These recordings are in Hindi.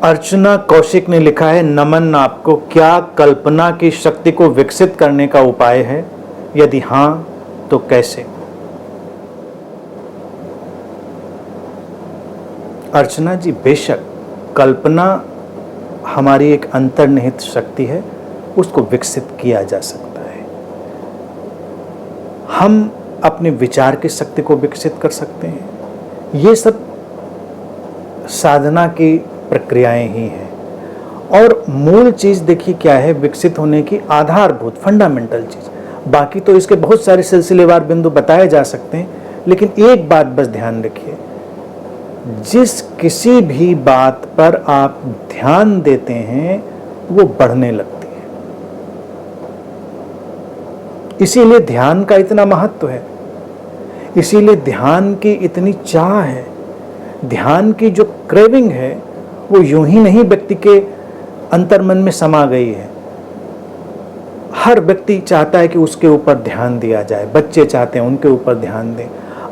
अर्चना कौशिक ने लिखा है, नमन आपको, क्या कल्पना की शक्ति को विकसित करने का उपाय है? यदि हाँ तो कैसे? अर्चना जी, बेशक कल्पना हमारी एक अंतर्निहित शक्ति है, उसको विकसित किया जा सकता है। हम अपने विचार की शक्ति को विकसित कर सकते हैं। ये सब साधना की प्रक्रियाएं ही हैं। और मूल चीज देखिए क्या है विकसित होने की, आधारभूत फंडामेंटल चीज। बाकी तो इसके बहुत सारे सिलसिलेवार बिंदु बताए जा सकते हैं, लेकिन एक बात बस ध्यान रखिए, जिस किसी भी बात पर आप ध्यान देते हैं वो बढ़ने लगती है। इसीलिए ध्यान का इतना महत्व है, इसीलिए ध्यान की इतनी चाह है। ध्यान की जो क्रेविंग है वो यूं ही नहीं व्यक्ति के अंतर्मन में समा गई है। हर व्यक्ति चाहता है कि उसके ऊपर ध्यान दिया जाए। बच्चे चाहते हैं उनके ऊपर ध्यान दें।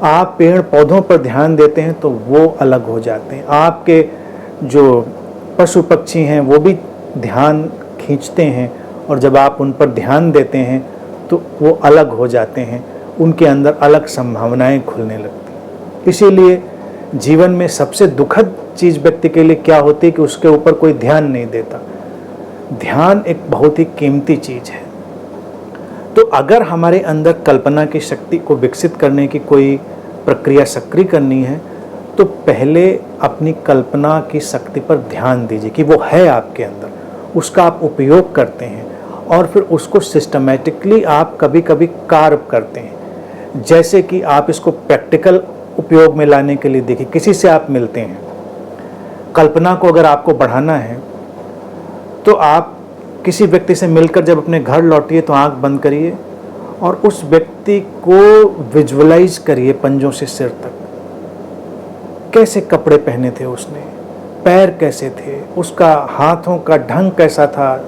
आप पेड़ पौधों पर ध्यान देते हैं तो वो अलग हो जाते हैं। आपके जो पशु पक्षी हैं वो भी ध्यान खींचते हैं, और जब आप उन पर ध्यान देते हैं तो वो अलग हो जाते हैं, उनके अंदर अलग संभावनाएं खुलने लगती हैं। इसीलिए जीवन में सबसे दुखद चीज़ व्यक्ति के लिए क्या होती है कि उसके ऊपर कोई ध्यान नहीं देता। ध्यान एक बहुत ही कीमती चीज़ है। तो अगर हमारे अंदर कल्पना की शक्ति को विकसित करने की कोई प्रक्रिया सक्रिय करनी है, तो पहले अपनी कल्पना की शक्ति पर ध्यान दीजिए कि वो है आपके अंदर, उसका आप उपयोग करते हैं, और फिर उसको सिस्टमेटिकली आप कभी कभी कार्य करते हैं। जैसे कि आप इसको प्रैक्टिकल उपयोग में लाने के लिए देखिए, किसी से आप मिलते हैं, कल्पना को अगर आपको बढ़ाना है तो आप किसी व्यक्ति से मिलकर जब अपने घर लौटिए तो आंख बंद करिए और उस व्यक्ति को विजुअलाइज करिए पंजों से सिर तक। कैसे कपड़े पहने थे उसने, पैर कैसे थे, उसका हाथों का ढंग कैसा था,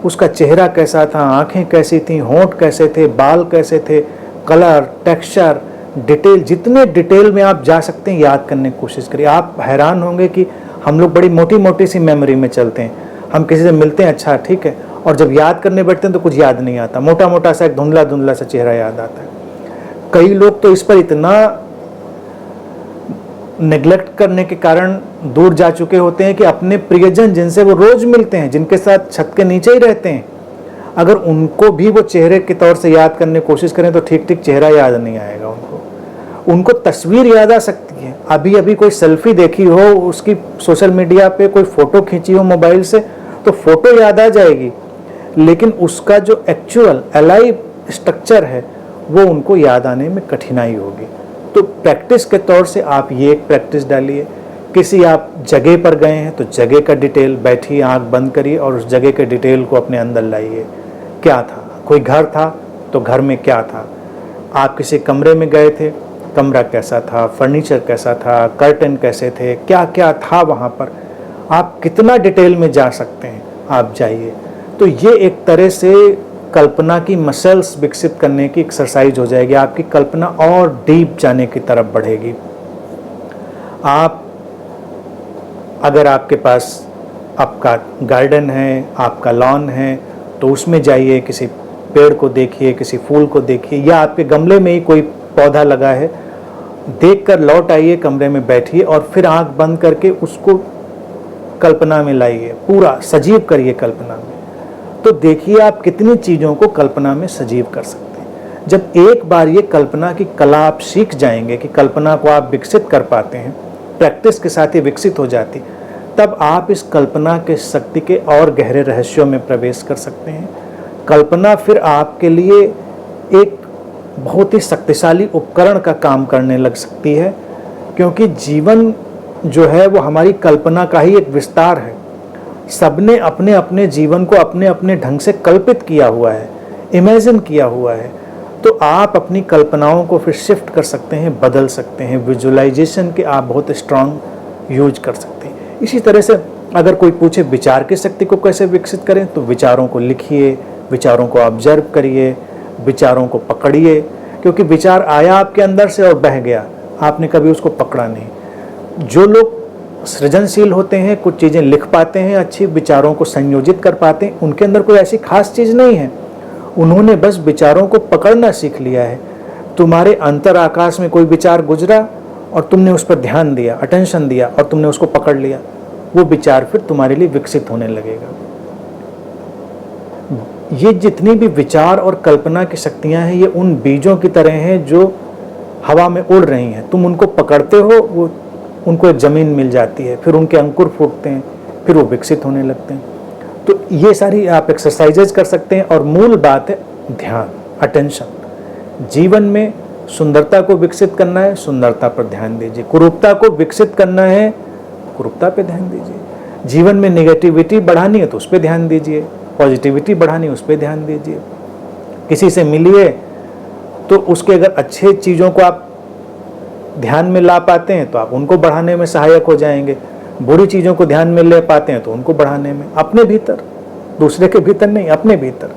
उसका चेहरा कैसा था, आंखें कैसी थी, होंठ कैसे थे, बाल कैसे थे, कलर, टेक्सचर, डिटेल, जितने डिटेल में आप जा सकते हैं याद करने की कोशिश करिए। आप हैरान होंगे कि हम लोग बड़ी मोटी मोटी सी मेमोरी में चलते हैं। हम किसी से मिलते हैं, अच्छा ठीक है, और जब याद करने बैठते हैं तो कुछ याद नहीं आता, मोटा मोटा सा एक धुंधला धुंधला सा चेहरा याद आता है। कई लोग तो इस पर इतना नेग्लेक्ट करने के कारण दूर जा चुके होते हैं कि अपने प्रियजन जिनसे वो रोज मिलते हैं, जिनके साथ छत के नीचे ही रहते हैं, अगर उनको भी वो चेहरे के तौर से याद करने की कोशिश करें तो ठीक ठीक चेहरा याद नहीं आएगा उनको तस्वीर याद आ सकती है। अभी अभी कोई सेल्फी देखी हो, उसकी सोशल मीडिया पे कोई फोटो खींची हो मोबाइल से, तो फोटो याद आ जाएगी, लेकिन उसका जो एक्चुअल अलाइव स्ट्रक्चर है वो उनको याद आने में कठिनाई होगी। तो प्रैक्टिस के तौर से आप ये एक प्रैक्टिस डालिए। किसी आप जगह पर गए हैं तो जगह का डिटेल, बैठिए, आंख बंद करिए और उस जगह के डिटेल को अपने अंदर लाइए। क्या था, कोई घर था तो घर में क्या था, आप किसी कमरे में गए थे, कमरा कैसा था, फर्नीचर कैसा था, कर्टन कैसे थे, क्या क्या था वहाँ पर, आप कितना डिटेल में जा सकते हैं आप जाइए। तो ये एक तरह से कल्पना की मसल्स विकसित करने की एक्सरसाइज हो जाएगी। आपकी कल्पना और डीप जाने की तरफ बढ़ेगी। आप अगर आपके पास आपका गार्डन है, आपका लॉन है, तो उसमें जाइए, किसी पेड़ को देखिए, किसी फूल को देखिए, या आपके गमले में ही कोई पौधा लगा है, देखकर लौट आइए, कमरे में बैठिए और फिर आंख बंद करके उसको कल्पना में लाइए, पूरा सजीव करिए कल्पना में। तो देखिए आप कितनी चीज़ों को कल्पना में सजीव कर सकते हैं। जब एक बार ये कल्पना की कला आप सीख जाएंगे कि कल्पना को आप विकसित कर पाते हैं, प्रैक्टिस के साथ ही विकसित हो जाती, तब आप इस कल्पना के शक्ति के और गहरे रहस्यों में प्रवेश कर सकते हैं। कल्पना फिर आपके लिए एक बहुत ही शक्तिशाली उपकरण का काम करने लग सकती है, क्योंकि जीवन जो है वो हमारी कल्पना का ही एक विस्तार है। सबने अपने अपने जीवन को अपने अपने ढंग से कल्पित किया हुआ है, इमेजिन किया हुआ है। तो आप अपनी कल्पनाओं को फिर शिफ्ट कर सकते हैं, बदल सकते हैं। विजुअलाइजेशन के आप बहुत स्ट्रांग यूज कर सकते हैं। इसी तरह से अगर कोई पूछे विचार की शक्ति को कैसे विकसित करें, तो विचारों को लिखिए, विचारों को ऑब्जर्व करिए, विचारों को पकड़िए, क्योंकि विचार आया आपके अंदर से और बह गया, आपने कभी उसको पकड़ा नहीं। जो लोग सृजनशील होते हैं, कुछ चीज़ें लिख पाते हैं, अच्छी विचारों को संयोजित कर पाते हैं, उनके अंदर कोई ऐसी खास चीज़ नहीं है, उन्होंने बस विचारों को पकड़ना सीख लिया है। तुम्हारे अंतर आकाश में कोई विचार गुजरा और तुमने उस पर ध्यान दिया, अटेंशन दिया और तुमने उसको पकड़ लिया, वो विचार फिर तुम्हारे लिए विकसित होने लगेगा। ये जितनी भी विचार और कल्पना की शक्तियां हैं, ये उन बीजों की तरह हैं जो हवा में उड़ रही हैं। तुम उनको पकड़ते हो, वो उनको एक ज़मीन मिल जाती है, फिर उनके अंकुर फूटते हैं, फिर वो विकसित होने लगते हैं। तो ये सारी आप एक्सरसाइजेज कर सकते हैं और मूल बात है ध्यान, अटेंशन। जीवन में सुंदरता को विकसित करना है, सुंदरता पर ध्यान दीजिए। कुरूपता को विकसित करना है, कुरूपता पे ध्यान दीजिए। जीवन में नेगेटिविटी बढ़ानी है तो उस पर ध्यान दीजिए, पॉजिटिविटी बढ़ानी है उस पर ध्यान दीजिए। किसी से मिलिए तो उसके अगर अच्छे चीज़ों को आप ध्यान में ला पाते हैं तो आप उनको बढ़ाने में सहायक हो जाएंगे। बुरी चीज़ों को ध्यान में ले पाते हैं तो उनको बढ़ाने में, अपने भीतर, दूसरे के भीतर नहीं, अपने भीतर।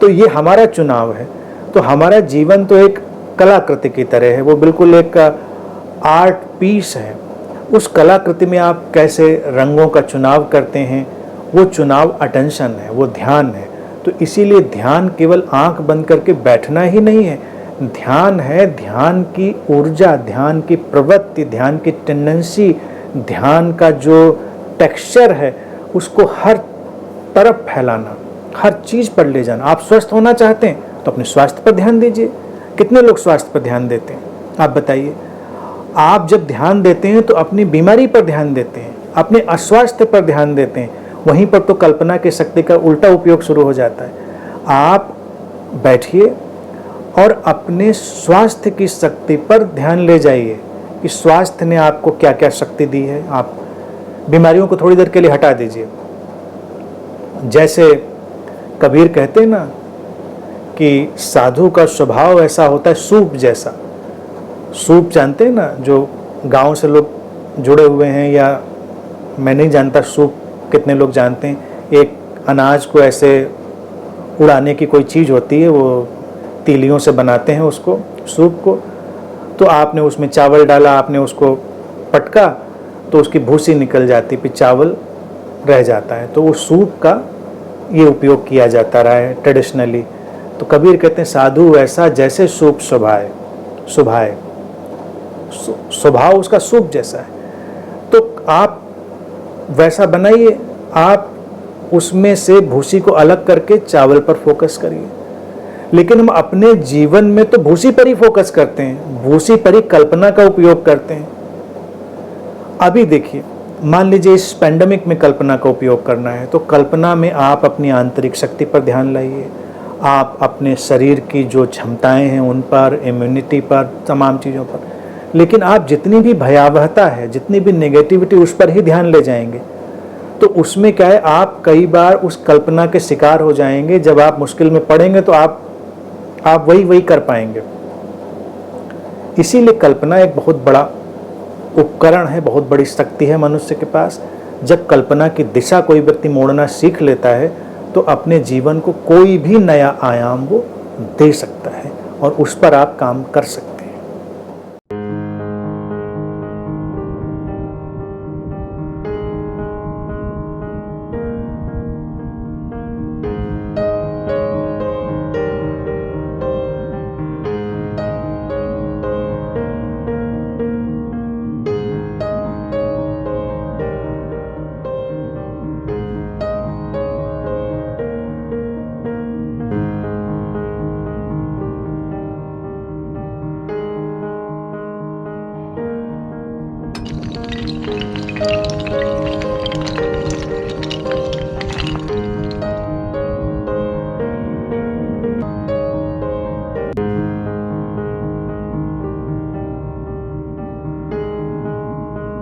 तो ये हमारा चुनाव है। तो हमारा जीवन तो एक कलाकृति की तरह है, वो बिल्कुल एक आर्ट पीस है। उस कलाकृति में आप कैसे रंगों का चुनाव करते हैं, वो चुनाव अटेंशन है, वो ध्यान है। तो इसीलिए ध्यान केवल आंख बंद करके बैठना ही नहीं है, ध्यान है ध्यान की ऊर्जा, ध्यान की प्रवृत्ति, ध्यान की टेंडेंसी, ध्यान का जो टेक्सचर है उसको हर तरफ फैलाना, हर चीज़ पर ले जाना। आप स्वस्थ होना चाहते हैं तो अपने स्वास्थ्य पर ध्यान दीजिए। कितने लोग स्वास्थ्य पर ध्यान देते हैं आप बताइए? आप जब ध्यान देते हैं तो अपनी बीमारी पर ध्यान देते हैं, अपने अस्वास्थ्य पर ध्यान देते हैं। वहीं पर तो कल्पना की शक्ति का उल्टा उपयोग शुरू हो जाता है। आप बैठिए और अपने स्वास्थ्य की शक्ति पर ध्यान ले जाइए कि स्वास्थ्य ने आपको क्या क्या शक्ति दी है। आप बीमारियों को थोड़ी देर के लिए हटा दीजिए। जैसे कबीर कहते हैं ना कि साधु का स्वभाव ऐसा होता है सूप जैसा। सूप जानते हैं ना, जो गांव से लोग जुड़े हुए हैं, या मैं नहीं जानता सूप कितने लोग जानते हैं। एक अनाज को ऐसे उड़ाने की कोई चीज़ होती है, वो तीलियों से बनाते हैं उसको, सूप को। तो आपने उसमें चावल डाला, आपने उसको पटका तो उसकी भूसी निकल जाती, फिर चावल रह जाता है। तो वो सूप का ये उपयोग किया जाता रहा है ट्रेडिशनली। तो कबीर कहते हैं साधु ऐसा जैसे सूप सुभाए, स्वभाव उसका सूप जैसा है। तो आप वैसा बनाइए, आप उसमें से भूसी को अलग करके चावल पर फोकस करिए। लेकिन हम अपने जीवन में तो भूसी पर ही फोकस करते हैं, भूसी पर ही कल्पना का उपयोग करते हैं। अभी देखिए, मान लीजिए इस पैंडेमिक में कल्पना का उपयोग करना है, तो कल्पना में आप अपनी आंतरिक शक्ति पर ध्यान लाइए, आप अपने शरीर की जो क्षमताएं हैं उन पर, इम्यूनिटी पर, तमाम चीज़ों पर। लेकिन आप जितनी भी भयावहता है, जितनी भी नेगेटिविटी, उस पर ही ध्यान ले जाएंगे तो उसमें क्या है, आप कई बार उस कल्पना के शिकार हो जाएंगे। जब आप मुश्किल में पड़ेंगे तो आप वही कर पाएंगे। इसीलिए कल्पना एक बहुत बड़ा उपकरण है, बहुत बड़ी शक्ति है मनुष्य के पास। जब कल्पना की दिशा कोई व्यक्ति मोड़ना सीख लेता है तो अपने जीवन को कोई भी नया आयाम वो दे सकता है और उस पर आप काम कर सकते हैं।